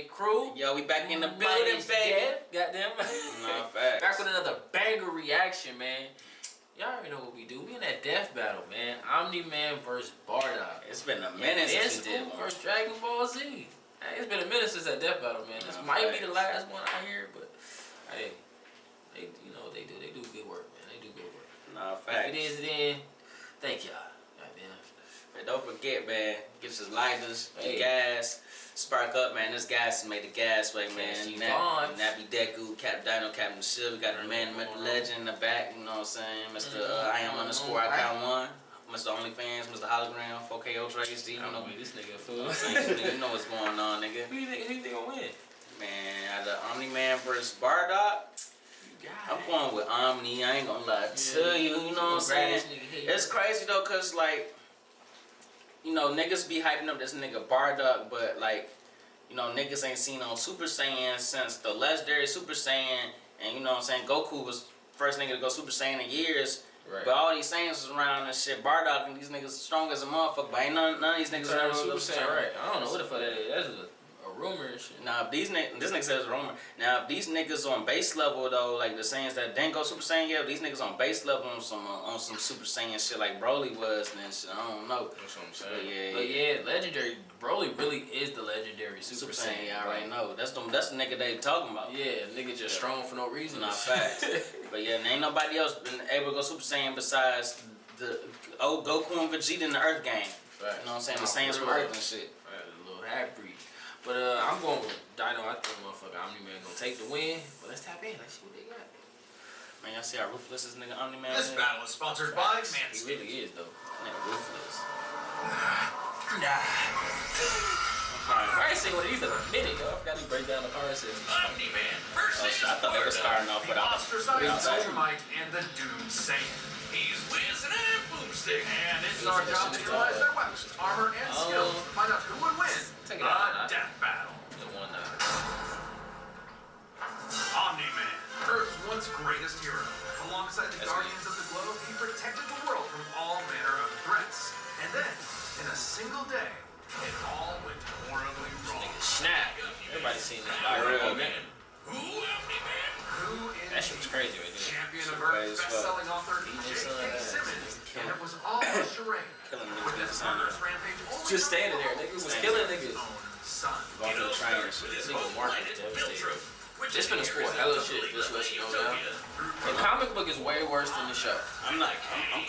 Hey crew. Yo, we back in the building, baby. Goddamn. Nah, facts. Back with another banger reaction, man. Y'all already know what we do. We in that death battle, man. Omni-Man versus Bardock. It's been a minute since we did one. Versus Dragon Ball Z. Hey, it's been a minute since that death battle, man. This might be the last one I hear, but hey, they you know what they do. They do good work, man. They do good work. Nah, facts. If it is, then thank y'all. Goddamn. But don't forget, man. Get us lighters, gas, spark up, man. This gas made the gas way, man. Nappy Deku, Cap Dino, Captain Shield. We got the man, the legend in the back. You know what I'm saying, Mr. I am underscore I count one. Mr. OnlyFans, Mr. Hologram, 4K Ultra HD. You know this nigga fool. You know what's going on, nigga. Who you think gonna win? Man, the Omni-Man versus Bardock. I'm going with Omni. I ain't gonna lie to you. You know what I'm saying? It's crazy though, cause like, you know, niggas be hyping up this nigga Bardock, but like, you know, niggas ain't seen on Super Saiyan since the legendary Super Saiyan, and you know what I'm saying, Goku was first nigga to go Super Saiyan in years. Right. But all these Saiyans was around and shit. Bardock and these niggas strong as a motherfucker, but ain't none of these niggas ever Super Saiyan. Right. I don't know what the fuck that is. That's a rumor and shit. Nah, if this nigga says rumor. Now, if these niggas on base level though, like the Saiyans that didn't go Super Saiyan yet, these niggas on base level on some Super Saiyan shit like Broly was and shit. I don't know. That's what I'm saying. But yeah, legendary Broly really is the legendary Super Saiyan. Yeah, I already know. That's the nigga they talking about. Yeah, nigga just strong for no reason. Not facts. But yeah, ain't nobody else been able to go Super Saiyan besides the old Goku and Vegeta in the Earth game. Right. You know what I'm saying? The Saiyans from Earth and shit. Right, a little half breed. But I'm going with Dino. I think motherfucker Omni-Man gonna take the win. But let's tap in. Let's see what they got. Man, y'all see how ruthless this nigga Omni-Man is? This battle is sponsored by Manscaped. He really is though. Nigga ruthless. I ain't seen one of these in a minute, yo. I forgot to break down the car system. Omni-Man versus I thought they were starting off without Ultramite and the Doom Saiyan. He's Wiz and I'm Boomstick, and it's our job to utilize their weapons, armor, and skills to find out who would win a death battle. Omni-Man, Earth's once greatest hero. Alongside the Guardians of the Globe, he protected the world from all manner of threats. And then, in a single day, it all went horribly wrong. Snap. Everybody's seen this viral man. Who, Omni-Man? Who is that shit was crazy right there. Champion of Earth, best-selling author J.K. Simmons. And it was all a charade. With this murderous rampage only just standing there, nigga was killing niggas. Son. Going through the train and shit. This nigga Mark is devastating. This finna score hella shit, just let you know now. The comic book is way worse than the show. I'm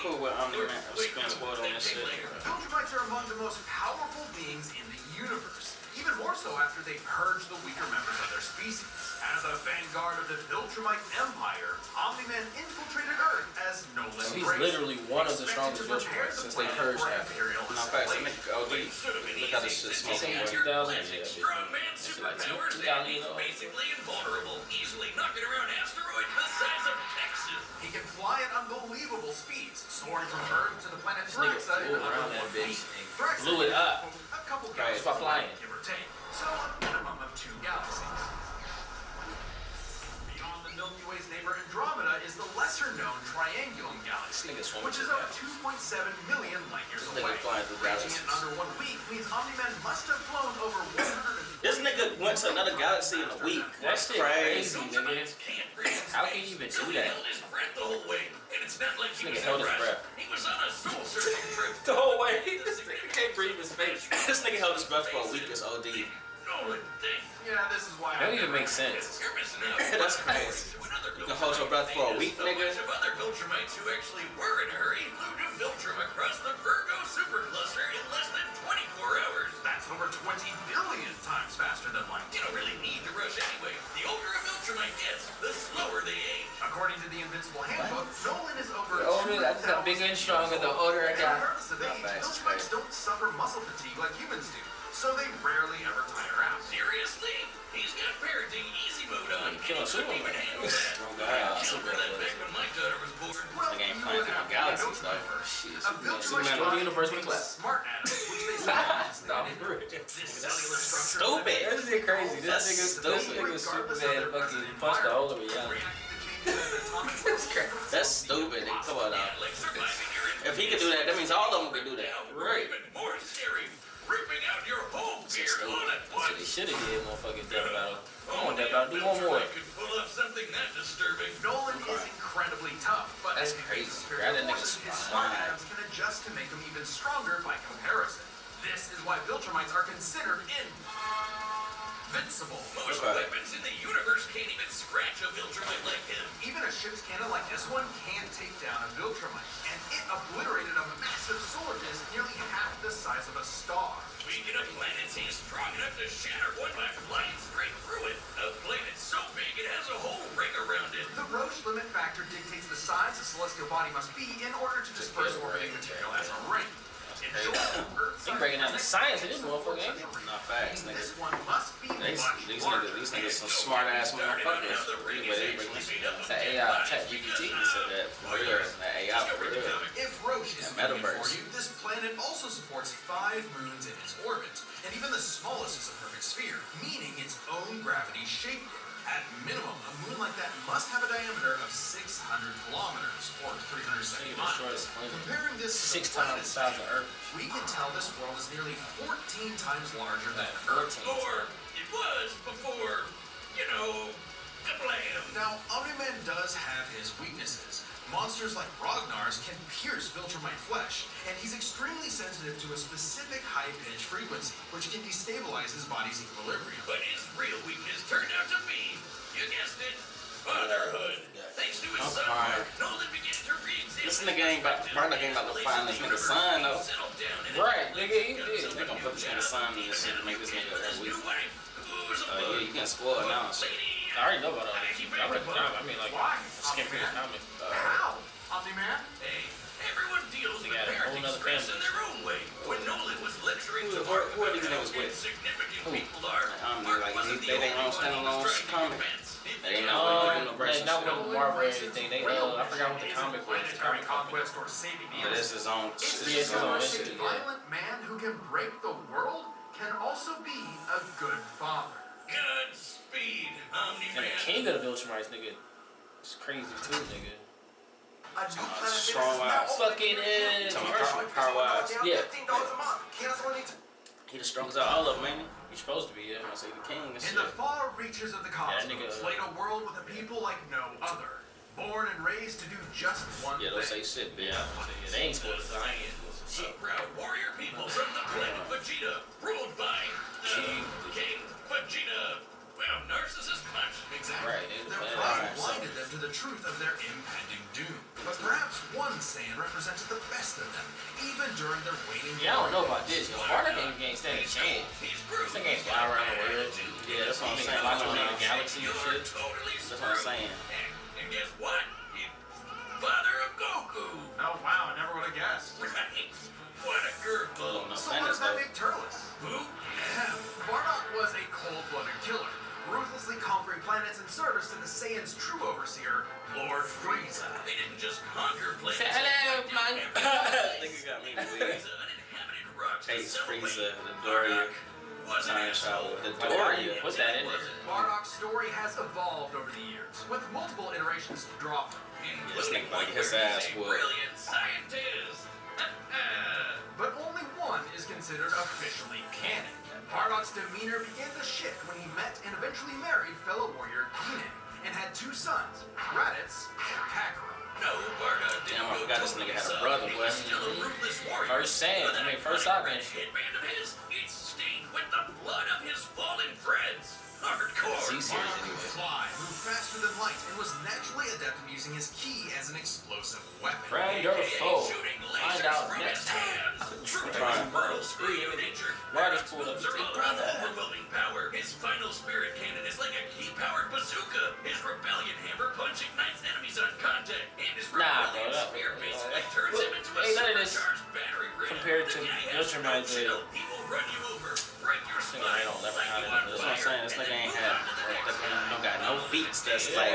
cool with Omni-Man spin spoiled on this shit. Viltrumites are among the most powerful beings in the universe. Even more so after they purge the weaker members of their species. As a vanguard of the Viltrumite Empire, Omni-Man infiltrated Earth as no less he's literally one of the strongest Viltrumites since they purged half. Not fast, they make OD. Look how this shit smoking. 2000? Yeah, Strongman superpowers and he's basically invulnerable, easily knocking around asteroids the size of Texas. He can fly at unbelievable speeds, soaring from Earth to the planet Thraxa in under 1 week. Blew it up. A couple Just by flying. give or take. So a minimum of 2 galaxies. Beyond the Milky Way's neighbor Andromeda is the lesser-known Triangulum Galaxy, which is over 2.7 million light-years away. Reaching it in under 1 week means Omni-Man must have flown over 100. This nigga went to another galaxy in a week. That's crazy, nigga. How can you even do that? This nigga held his breath. He was on a soul-searching trip the whole way. This nigga can't breathe his face. This nigga held his breath for a week. It's OD. Yeah, this is why that don't even make sense. That's crazy. You can hold your breath for a week, nigga. A bunch of other Viltrumites who actually were in a hurry flew to Viltrum across the Virgo supercluster in less than 24 hours. That's over 20 billion times faster than light. You don't really need to rush anyway. The older a Viltrumite gets, the slower they age. According to the Invincible Handbook, Nolan is over. The older, that's the bigger and stronger. The older I got. Regardless of age, Viltrumites don't suffer muscle fatigue like humans do, so they rarely ever tire out. Seriously? He's got parenting easy mode on. Killing Superman. Oh god. Well, ain't playing through the galaxies though. Shit, Superman the universe with a class. Smart atom, which they Stop it. This cellular structure. Stupid. This is crazy. This nigga Superman fucking punched the hole of reality. That's stupid. Come on now. If he could do that, that means all of them could do that. Right. Even more scary. Ripping out your whole We're on it. What? They should have did motherfucking Death Battle. Come on, Death Battle, do one more. Could pull off something that disturbing. Nolan is incredibly tough, but That's as he crazy. uses Grab that superior nigga's forces, his spine. smart atoms can adjust to make them even stronger by comparison. This is why Viltrumites are considered invincible. Most weapons in the universe can't even scratch a Viltrumite like him. Even a ship's cannon like this one can't take down a Viltrumite, and it obliterated a massive solar disk nearly half the size of a star. Speaking of planets, he's strong enough to shatter one by flying straight through it. A planet so big it has a whole ring around it. The Roche limit factor dictates the size a celestial body must be in order to disperse orbiting material as a ring. In short, Earth-sized He breaking down the science of this motherfucker, ain't he? Not facts, This niggas. one must be much These larger. niggas some smart ass motherfuckers. Anyway, they breaking this shit down. It's an AI chat GPT. He said that for real. That AI for real. If Roche is That looking metaverse. for you, this planet also supports 5 moons in its orbit, and even the smallest is a perfect sphere, meaning its own gravity shaped it. At minimum, a moon like that must have a diameter of 600 kilometers, or 370 miles. Comparing this to 6 the times the size of Earth. we can tell this world is nearly 14 times larger than Earth. 14. Or it was before, you know, kablam. Now, Omni-Man does have his weaknesses. Monsters like Ragnar's can pierce Viltrumite flesh, and he's extremely sensitive to a specific high-pitched frequency, which can destabilize his body's equilibrium. But his real weakness turned out to be, you guessed it, fatherhood. Thanks to his son, crying. Nolan began to re-examine This nigga ain't about to, Bardock ain't about to find this nigga's son though. settled down and Right, nigga, he did. They gonna put this nigga's son in this shit to make this nigga that his weak. new wife, who's a Yeah, you getting spoiled now and shit. I already know about all this. I read the comic. I mean, like, Why? skim through the comic. How? Omni-Man? Hey, everyone deals with got a whole parenting nother stress in family. their own way. When Nolan was lecturing Who to are Mark these about niggas how with? insignificant Who? people are, Omni, Mark like, wasn't they the ain't only on one he was standalone trying to comic. convince. They ain't on universal Not shit. with Marvel or anything. They, I forgot what the comic was. The Planetary comic company. conquest or saving the But it's his own. It's It's the his own horrific, shit. violent man who can break the world can also be a good father. Godspeed, And the Omni-Man. king of the Viltrumites, nigga, it's crazy too, nigga. A new planet strong is now wives. open Fucking to is. Power wise. Yeah. $15 a month. Cancel any He the strongest out of all of them, ain't he? He's supposed to be, yeah. I say the king and In shit. the far reaches of the cosmos, nigga- laid a world with a people like no other, born and raised to do just one Yeah, don't say thing. shit, bitch. Yeah, they ain't supposed to. I ain't supposed to. A proud warrior people from the planet Vegeta, ruled by King Vegeta. Well, Narcissus Punch. Exactly. Right, Their yeah, pride right, blinded them to the truth of their impending doom. But perhaps one Saiyan represented the best of them, even during their waning Yeah, I don't know glory. about this, yo. Bardock ain't stand a chance. He's This groovy. thing ain't fly around the world. Yeah, that's what I'm Nigga saying. fly That's what around I'm the galaxy and You're shit. totally That's what I'm screwed. saying. And guess what? He's father of Goku. Oh wow, I never would have guessed. Right? What a curveball. No So what offense, does that though. make Turles? Who? Bardock was a cold-blooded killer, ruthlessly conquering planets in service to the Saiyan's true overseer, Lord Frieza. They didn't just conquer planets. Say hello, man. Nigga got me weird. Frieza, uninhabited rocks that Hates settle Frieza, away. the Doria. Was an Time asshole. travel. The Why Doria. you put that in there? Bardock's story has evolved over the years, with multiple iterations to draw from. This Including nigga about to get his one where ass he's a whooped. brilliant scientist. But only one is considered officially canon. Bardock's demeanor began to shift when he met and eventually married fellow warrior Gine, and had 2 sons, Raditz and Kakarot. No, Bardock didn't Damn, I go forgot this totally nigga had a suck. brother, He boy. was still a ruthless warrior. First Saiyan, I mean, first iconic Saiyan. red headband of his, it's stained with the blood of his fallen friends. Hardcore. Z-series Bardock could anyway. fly, moved faster than light, and was naturally adept at using his ki as an explosive weapon. Friend or AKA foe? shooting Find lasers out from next his time. hands. True to Trying. his world scream of nature, Right, Bardock's pulled up moves are his all brother. about overwhelming power. His final spirit cannon is like a key-powered bazooka. His rebellion hammer punch ignites enemies on contact. And his Nah, rebellion bro, that- spear basically that- turns him into a ain't none of this supercharged battery ram. compared The to guy has Viltrumites, no chill. He will run you over, break your Nigga spine, ain't on left light behind you him. on That's what I'm fire, saying. This and nigga then ain't move had. on to the next Don't got no feats that's Yeah. like.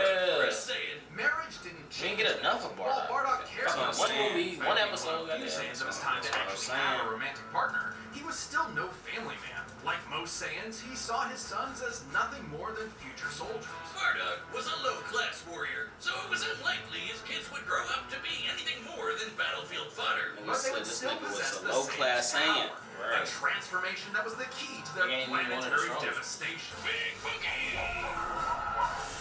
Just saying. Marriage didn't We change. didn't get enough of While Bardock. Bardock cared That's what I'm about One saying. movie, one episode. a few Saiyans of his time to That's what I'm actually have a saying. romantic partner, he was still no family man. Like most Saiyans, he saw his sons as nothing more than future soldiers. Bardock was a low-class warrior, so it was unlikely his kids would grow up to be anything more than battlefield fodder. Nigga But they said would this still nigga was possess a the low class Saiyan's Saiyan. power, a transformation that was the key to the He ain't even one of the planetary strongest. devastation. Big Boogie!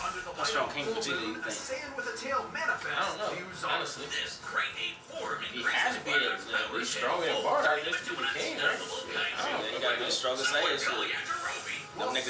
Under the How light strong of King full Vegeta moon, you a think? Saiyan with a tail manifests. I don't know, Views on honestly. This great ape form He increases had to be Bardock's at power least to stronger than full Bardock pretty just to much be the an king, right? unstoppable Yeah, I kaiju. don't know. He gotta be the strongest Somewhere Saiyan. Gully Yajirobe. Them niggas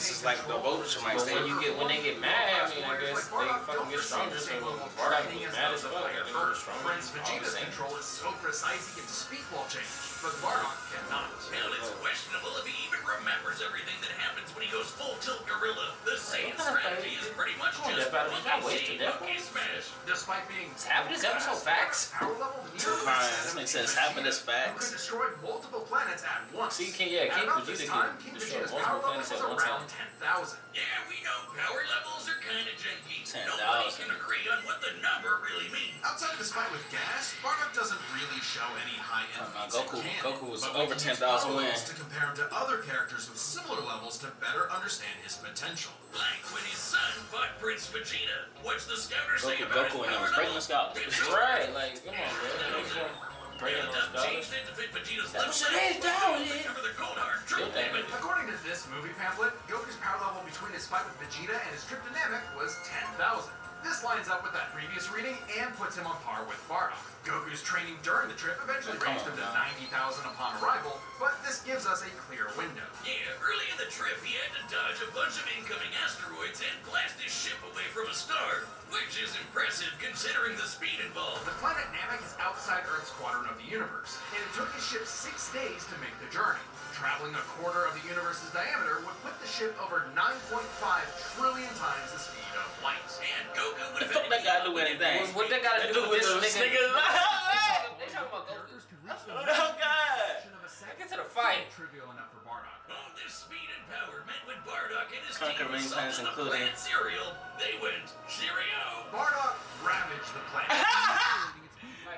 is like the vulture might But stay. when they get mad, I mean, I guess they fucking get stronger. So Bardock was mad as fuck. They were stronger. Prince All the Vegeta's same. control is so precise he can speak while changed, but Bardock cannot. Hell, it's questionable if he even remembers everything that happens when he goes full tilt gorilla. The Saiyan What kind of strategy fight? is pretty much Come on, just Death Battle, you got Monkey wasted, See, Death Monkey Smash. Despite being It's half of this episode facts. power level nearly Alright, set this him makes against sense. Half of Vegeta, this facts. who could destroy multiple planets at once. See, King At King about this Vegeta time, can King destroy Vegeta's power multiple level planets was at one around time. 10,000. Yeah, we know power levels are kind of janky. 10,000. Nobody can agree on what the number really means. Outside of his fight with Gas, Bardock doesn't really show any high-end feats in canon, Goku was but we over can use 10,000 power win. levels to compare him to other characters with similar levels to better understand his potential. Like when his son fought Prince Vegeta. What's the scouter say about Goku his and him power was breaking level? the scouts. Right, like, come on, man. Breaking those Changed scholars. it to fit Vegeta's That level. shit ain't down, To yeah. cover the cold hard truth, Yeah, damn it. According to this movie pamphlet, Goku's power level between his fight with Vegeta and his trip to Namek was 10,000. This lines up with that previous reading and puts him on par with Bardock. Goku's training during the trip eventually Come raised on, him to now. 90,000 upon arrival, but this gives us a clear window. Yeah, early in the trip, he had to dodge a bunch of incoming asteroids and blast his ship away from a star, which is impressive considering the speed involved. The planet Namek is outside Earth's quadrant of the universe, and it took his ship 6 days to make the journey. Traveling a quarter of the universe's diameter would put the ship over 9.5 trillion times the speed of light. And Goku would The have fuck that got to do with anything? What they gotta do with this nigga? They talking about Goku. Oh God! Get to the fight. Trivial enough for Bardock. all this speed and power meant when Bardock and his Conquer team many planets, assaulted the including- planet Cereal, they went cheerio. Bardock ravaged the planet.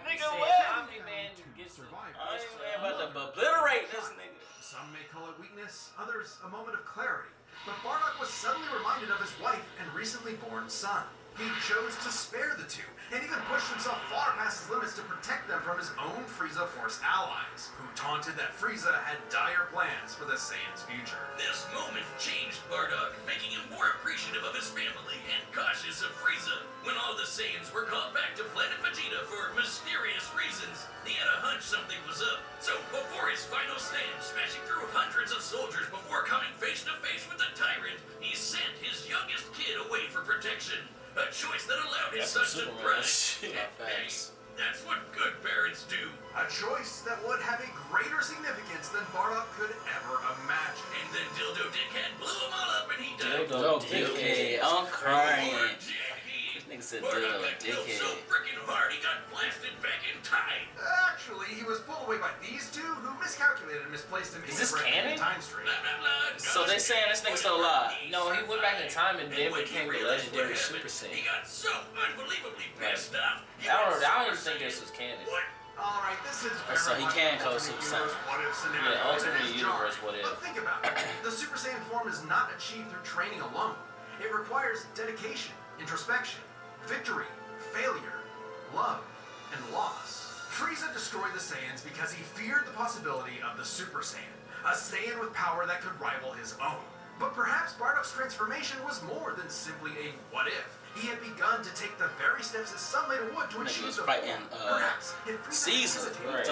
Nigga, Said, what? Omni-Man gets to I ain't about to obliterate this nigga. Some may call it weakness, others a moment of clarity. But Bardock was suddenly reminded of his wife and recently born son. He chose to spare the two, and even pushed himself far past his limits to protect them from his own Frieza Force allies, who taunted that Frieza had dire plans for the Saiyans' future. This moment changed Bardock, making him more appreciative of his family and cautious of Frieza. When all the Saiyans were called back to Planet Vegeta for mysterious reasons, he had a hunch something was up. So before his final stand, smashing through hundreds of soldiers before coming face to face with the tyrant, he sent his youngest kid away for protection. A choice that allowed his son That's to some thrive. Superman shit. Hey, that's what good parents do. A choice that would have a greater significance than Bardock could ever imagine. And then Dildo Dickhead blew them all up and he died. Dildo dickhead, I'm crying. Poor Jackie. This nigga said Bardock dildo got killed so dickhead. freaking hard he got blasted back in time. Actually, he was pulled away by these two who miscalculated and misplaced him Is this incorrectly in canon? time stream. Blah, blah, blah. So they saying this nigga's still alive? No, he went back in time and then when he became the realized what legendary happened, Super Saiyan. He got so unbelievably pissed off. he I don't went know. I don't even Super think this Saiyan. was canon. What? Alright, this is very So he much can an go alternate Super universe Saiyan. what if scenario. Yeah, alternate and it is universe jarring. what if. But think about it. The Super Saiyan form is not achieved through training alone. It requires dedication, introspection, victory, failure, love, and loss. Frieza destroyed the Saiyans because he feared the possibility of the Super Saiyan, a Saiyan with power that could rival his own. But perhaps Bardock's transformation was more than simply a what if. He had begun to take the very steps his son later would to Nigga achieve was the fighting, form. Perhaps if Frieza Caesar. hesitated, Right.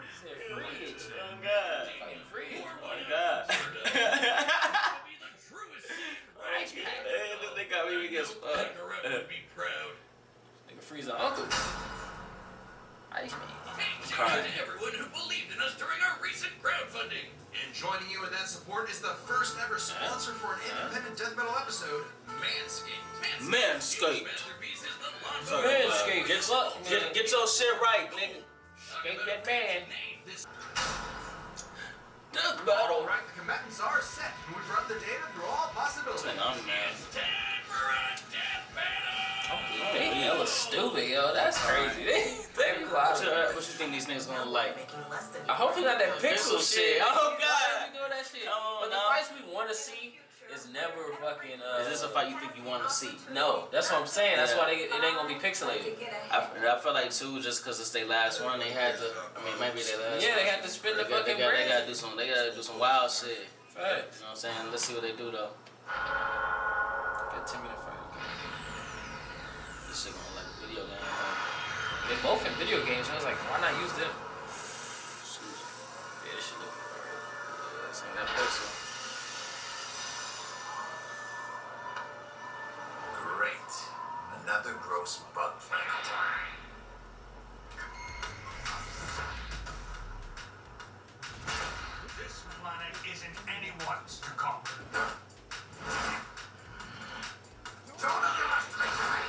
Oh God. Fighting free. Oh God. Be the truest Saiyan. They got me against Kakarot would be proud. Nigga Frieza uncle. Iceman. Thank you Crying. to everyone who believed in us during our recent crowdfunding. And joining you in that support is the first ever sponsor for an independent death metal episode, Manscaped. Manscaped. Masterpiece is the So, lawnmower. Manscaped. Get your shit right, nigga. Escape that man. This Death battle. Alright, the combatants are set, and we've run the data through all possibilities. Like Omni-Man. It's time for a death battle. They hella stupid, yo. That's crazy. They be wild. What you think these niggas gonna like? I hope he got that pixel shit. Oh, Why God. are we doing that shit? Come on, But the now. fights we want to see is never fucking. Is this a fight you think you want to see? No, that's what I'm saying. That's why it ain't gonna be pixelated. I feel like too, just because it's their last one, they had to. I mean, maybe their last. Yeah, one. they had to spin the They fucking got, bread. they gotta do some. They gotta do some wild shit. Facts. You know what I'm saying? Let's see what they do though. Got 10-minute fight. This shit gonna like a video game. They both in video games. So I was like, why not use them? Excuse me. Yeah, this shit look alright. Yeah, some of that pixel. Great. Another gross bug planet. This planet isn't anyone's to conquer. Don't underestimate me.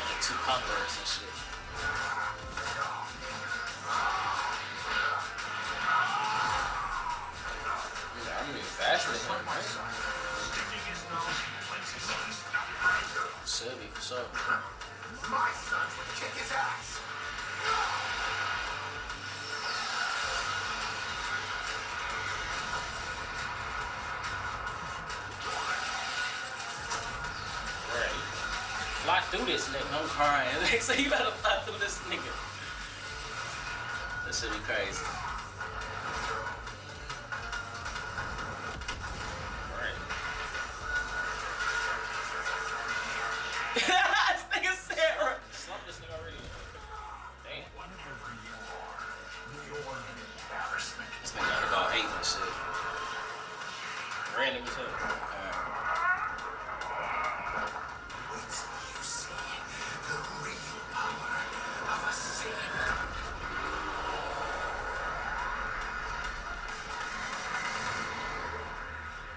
Like two conquerors and shit. Yeah, I'm even faster than him, right? Sticking his nose in places he's not right. Should be for sure. My sons would kick his ass. Right. Fly through this nigga. I'm crying. They say you gotta fly through this nigga. That should be crazy. Right. This nigga said right. Slump this nigga already. Damn. Whatever you are, you're an embarrassment. This nigga about hating and shit. Random as hell. Wait till you see the real power of a Saiyan.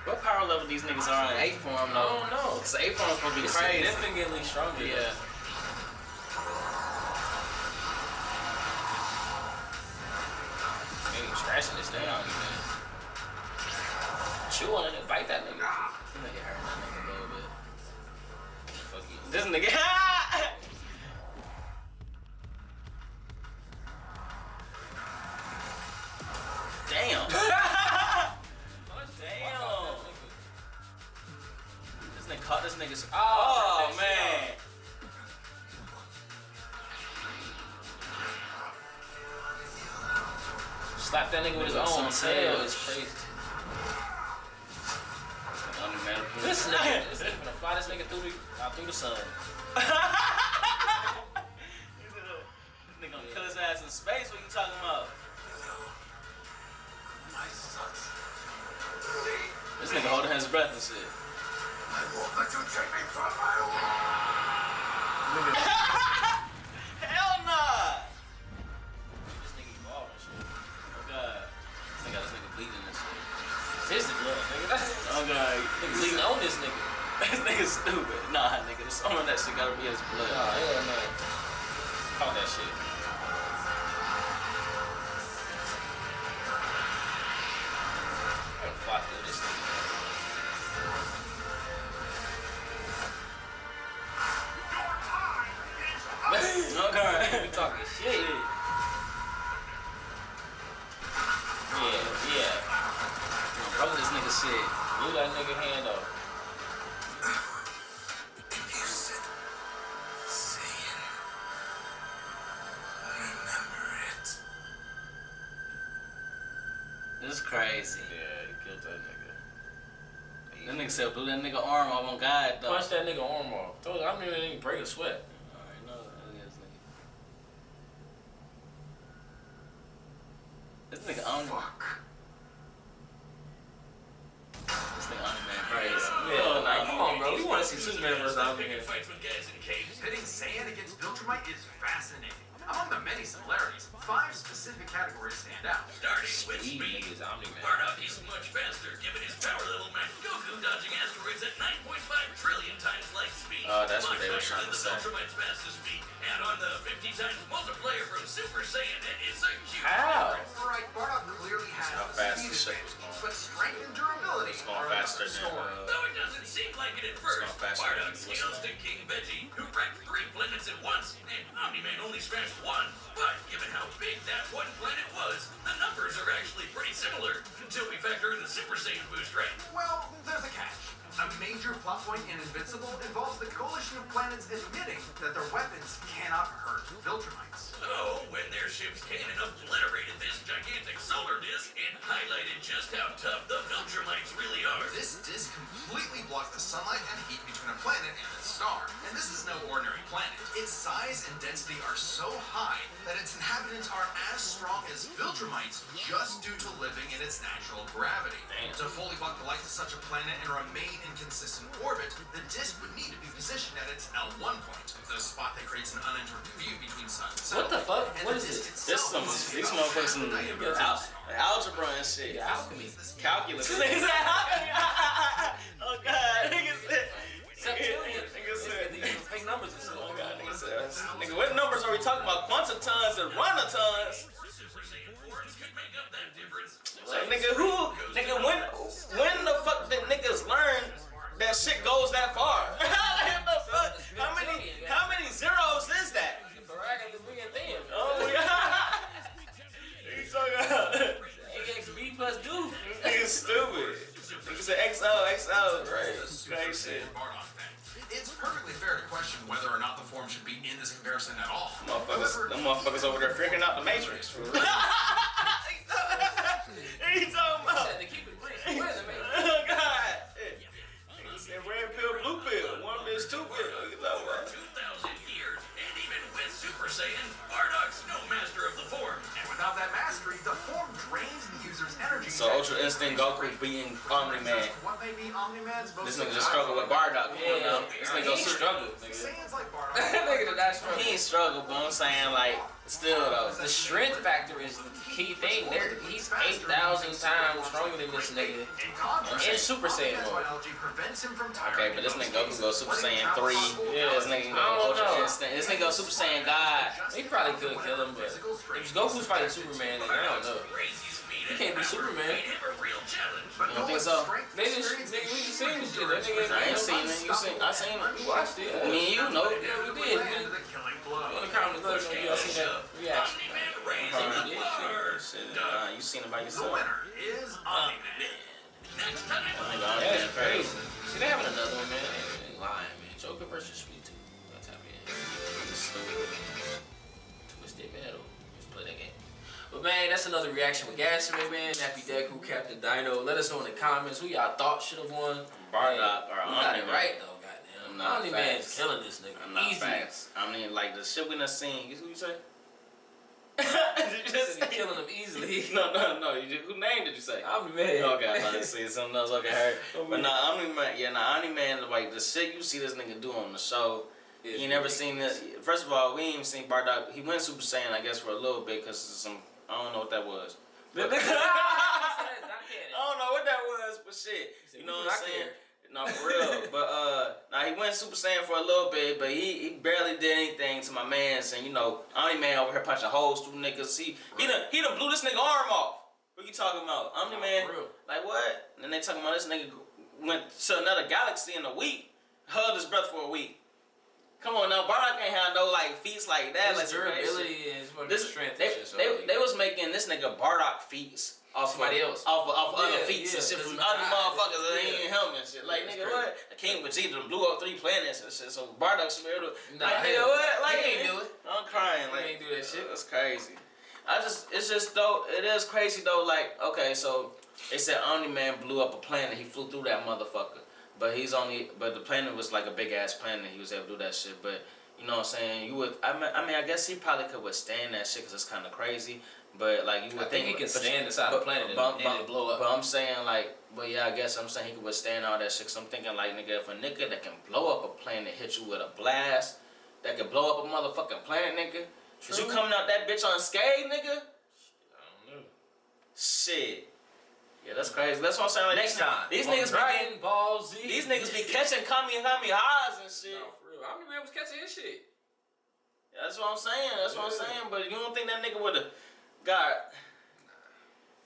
What power level these niggas are in 8 form I though? don't know. Cause 8 form gonna be It's crazy. significantly stronger. Yeah. Ain't even scratching this thing out, man. Chew on it and bite that nigga. That nigga hurt that nigga a little bit. Fuck you. This nigga. Damn. Damn. This nigga caught this nigga's. Oh man. Slap that nigga with his own tail. It's crazy. This nigga gonna fly this nigga through the sun. This nigga gonna kill his ass in space. What you talking about? My sons. This nigga holding his breath and shit. I won't let you take me from my world. Hell nah. This nigga evolved and shit. Oh god. This nigga bleeding and shit. This is blood, nigga. Oh god. Nigga bleeding on this nigga. This nigga stupid. Nah, nigga. There's someone that shit gotta be his blood. Nah, hell no. Caught that shit. I'm gonna fly through this nigga. Okay. We talking shit. Yeah. Brother, this nigga shit. Blew that nigga hand off. You said Saiyan. Remember it. This is crazy. Yeah, he killed that nigga. That nigga said blew that nigga arm off on God though. Punch that nigga arm off. Told you, I don't even break a sweat. I already know that nigga. This nigga Omni. Fuck. This nigga Omni-Man crazy. Yeah, nah, come on, bro. We want to see Superman versus Omni-Man. Fights with guys in caves. Pitting Saiyan against Viltrumite is fascinating. Among the many similarities, 5 specific categories stand out. Starting with Speed speed. nigga is Omni-Man. Bardock is much faster, given his power level max. Goku dodging asteroids at 9.5 trillion times light speed. Oh, that's what Much they were higher trying than to the say. Viltrumite's fastest speed. And on the 50 times multiplier from Super Saiyan, it's a huge How? difference. Right, Bardock clearly has How the fast speed the shit advantage. was going. but strength and durability are faster another story. Though it doesn't seem like it at first, Bardock scales to King Veggie, who wrecked 3 planets at once, and Omni-Man only smashed 1. But given how big that one planet was, the numbers are actually pretty similar, until we factor in the Super Saiyan boost, right? Well, there's a catch. A major plot point in Invincible involves the coalition of planets admitting that their weapons cannot hurt Viltrumites. Oh, when their ships came and obliterated this gigantic solar disk and highlighted just how tough the Viltrumites really are. This disk completely blocks the sunlight and heat between a planet and its star. And this is no ordinary planet. Its size and density are so high that its inhabitants are as strong as Viltrumites just due to living in its natural gravity. Damn. To fully block the light to such a planet and remain in consistent orbit, the disk would need to be positioned at its L1 point, the spot that creates an uninterrupted view between sun and sun. What the fuck? And What the is disk this? itself This must these be motherfuckers about in half the diameter of algebra and shit. Yeah, alchemy. Calculus. Nigga said alchemy. Oh god. Nigga said. Septillion. Nigga said. Fake numbers and stuff. Oh god. Nigga said. Nigga, what numbers are we talking about? Quantitons and runatons. Super Saiyan forms could make up that difference. Like, nigga, when the fuck did niggas learn that shit goes that far? What the fuck? How many zeros is that? Bardock is being thin. Oh yeah. He's talking about AXB plus do. nigga stupid. Nigga said XO, right? Crazy shit. It's perfectly fair to question whether or not the form should be in this comparison at all. Them motherfuckers over there figuring out the Matrix. For real. What are you talking about? Said to keep it brief. Where is it, man? Oh God. Nigga said red pill, blue pill. One of them is two pill. What you talking For about? 2,000 years, and even with Super Saiyan, Bardock's no master of the form. And without that mastery, the form drains the user's energy. So Ultra Instinct Goku being Omni-Man. What may be Omni-Man's most This nigga just struggled with Bardock. Come on now. This nigga He struggled, nigga. Saiyans like Bardock. Nigga did not struggle. He ain't struggle, but I'm saying like still though. The strength factor is the key thing. He's 8,000 times stronger than this nigga. In Super Saiyan mode. Okay, but this nigga Goku go Super Saiyan 3. Yeah, This nigga go I don't Ultra know. Instinct. This nigga go Super Saiyan God. He probably could kill him, but if Goku's fighting Superman, then I don't know. He can't be Superman. You don't think so? Nigga, we just seen this shit. That nigga, I ain't seen it. I seen it. We watched it. I mean, you know. Yeah, we did. On the comment below, y'all seen that reaction. Shit, you seen it by The yourself. winner is Omni-Man. That's crazy. See, they having another one, man. They ain't lying, man. Joker versus Sweet Tooth. That's how Twisted Metal. Let's play that game. But man, that's another reaction with Gasman, man. Nappy Deku, Captain Dino. Let us know in the comments who y'all thought should have won. Bardock or We got it Omni-Man. right though, goddamn. Nah, Omni-Man's facts. killing this nigga. I'm not Easy. facts. I mean, like the shit we done seen. Who you say? Did you He just said he killing him easily. No. Who name did you say? Omni-Man. Okay, I thought I see something else. Okay, heard. But nah, Omni-Man, like the shit you see this nigga do on the show. It's You never ridiculous. seen this. First of all, we ain't even seen Bardock. He went Super Saiyan, I guess, for a little bit because some. I don't know what that was. I I don't know what that was, but shit. You know what I'm saying? No, for real. But now he went Super Saiyan for a little bit, but he barely did anything to my man's. And you know, Omni-Man over here punching holes through niggas. He done blew this nigga arm off. What you talking about? Omni-Man, like what? And then they talking about this nigga went to another galaxy in a week, held his breath for a week. Come on now, Bardock ain't have no like feats like that. His like durability and his fucking this strength. they was making this nigga Bardock feats off Somebody else. off other Yeah, feats yeah, and shit from that's other not- motherfuckers that ain't yeah. even him and shit. Like Yeah, nigga, that's what? King Vegeta blew up 3 planets and shit. So Bardock should be able to. Nah, like nigga, hell, what? Like he ain't do it. I'm crying. He Like ain't do that shit. That's crazy. It's just though. It is crazy though. Like okay, so they said Omni-Man blew up a planet. He flew through that motherfucker. But the planet was like a big ass planet. He was able to do that shit. But you know what I'm saying? I guess he probably could withstand that shit because it's kind of crazy. But like you would I think he can but- stand inside the planet and it blow up. But I'm saying like, but yeah, I guess I'm saying he could withstand all that shit. Cause I'm thinking like, nigga, if a nigga that can blow up a planet hit you with a blast, that can blow up a motherfucking planet, nigga. Is you coming out that bitch unscathed, nigga? I don't know. Shit. Yeah, that's crazy. That's what I'm saying. Like, Next time. These on niggas Dragon be Ball Z. these niggas be catching Kamehamehas and shit. No, for real. Omni-Man was catching his shit. Yeah, that's what I'm saying. That's what I'm saying. But you don't think that nigga would have got?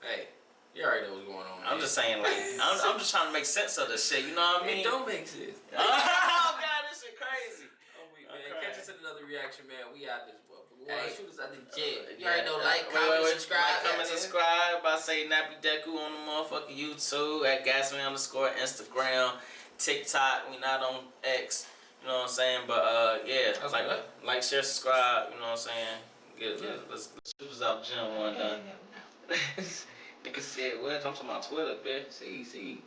Hey, You already know what's going on, man. I'm just saying, like, I'm just trying to make sense of this shit. You know what I mean? It don't make sense. Oh God, this shit crazy. Oh, man. Catch us in another reaction, man. We out this motherfucker. We want to shoot us out the jail. You Yeah. already know, comment, subscribe. Like, comment, subscribe. I say Nappy Deku on the motherfucking YouTube, at Gasman_, Instagram, TikTok. We not on X. You know what I'm saying? But yeah, like, share, subscribe. You know what I'm saying? Let's shoot us out gym one done. Nigga said what? I'm talking about Twitter, bitch. See.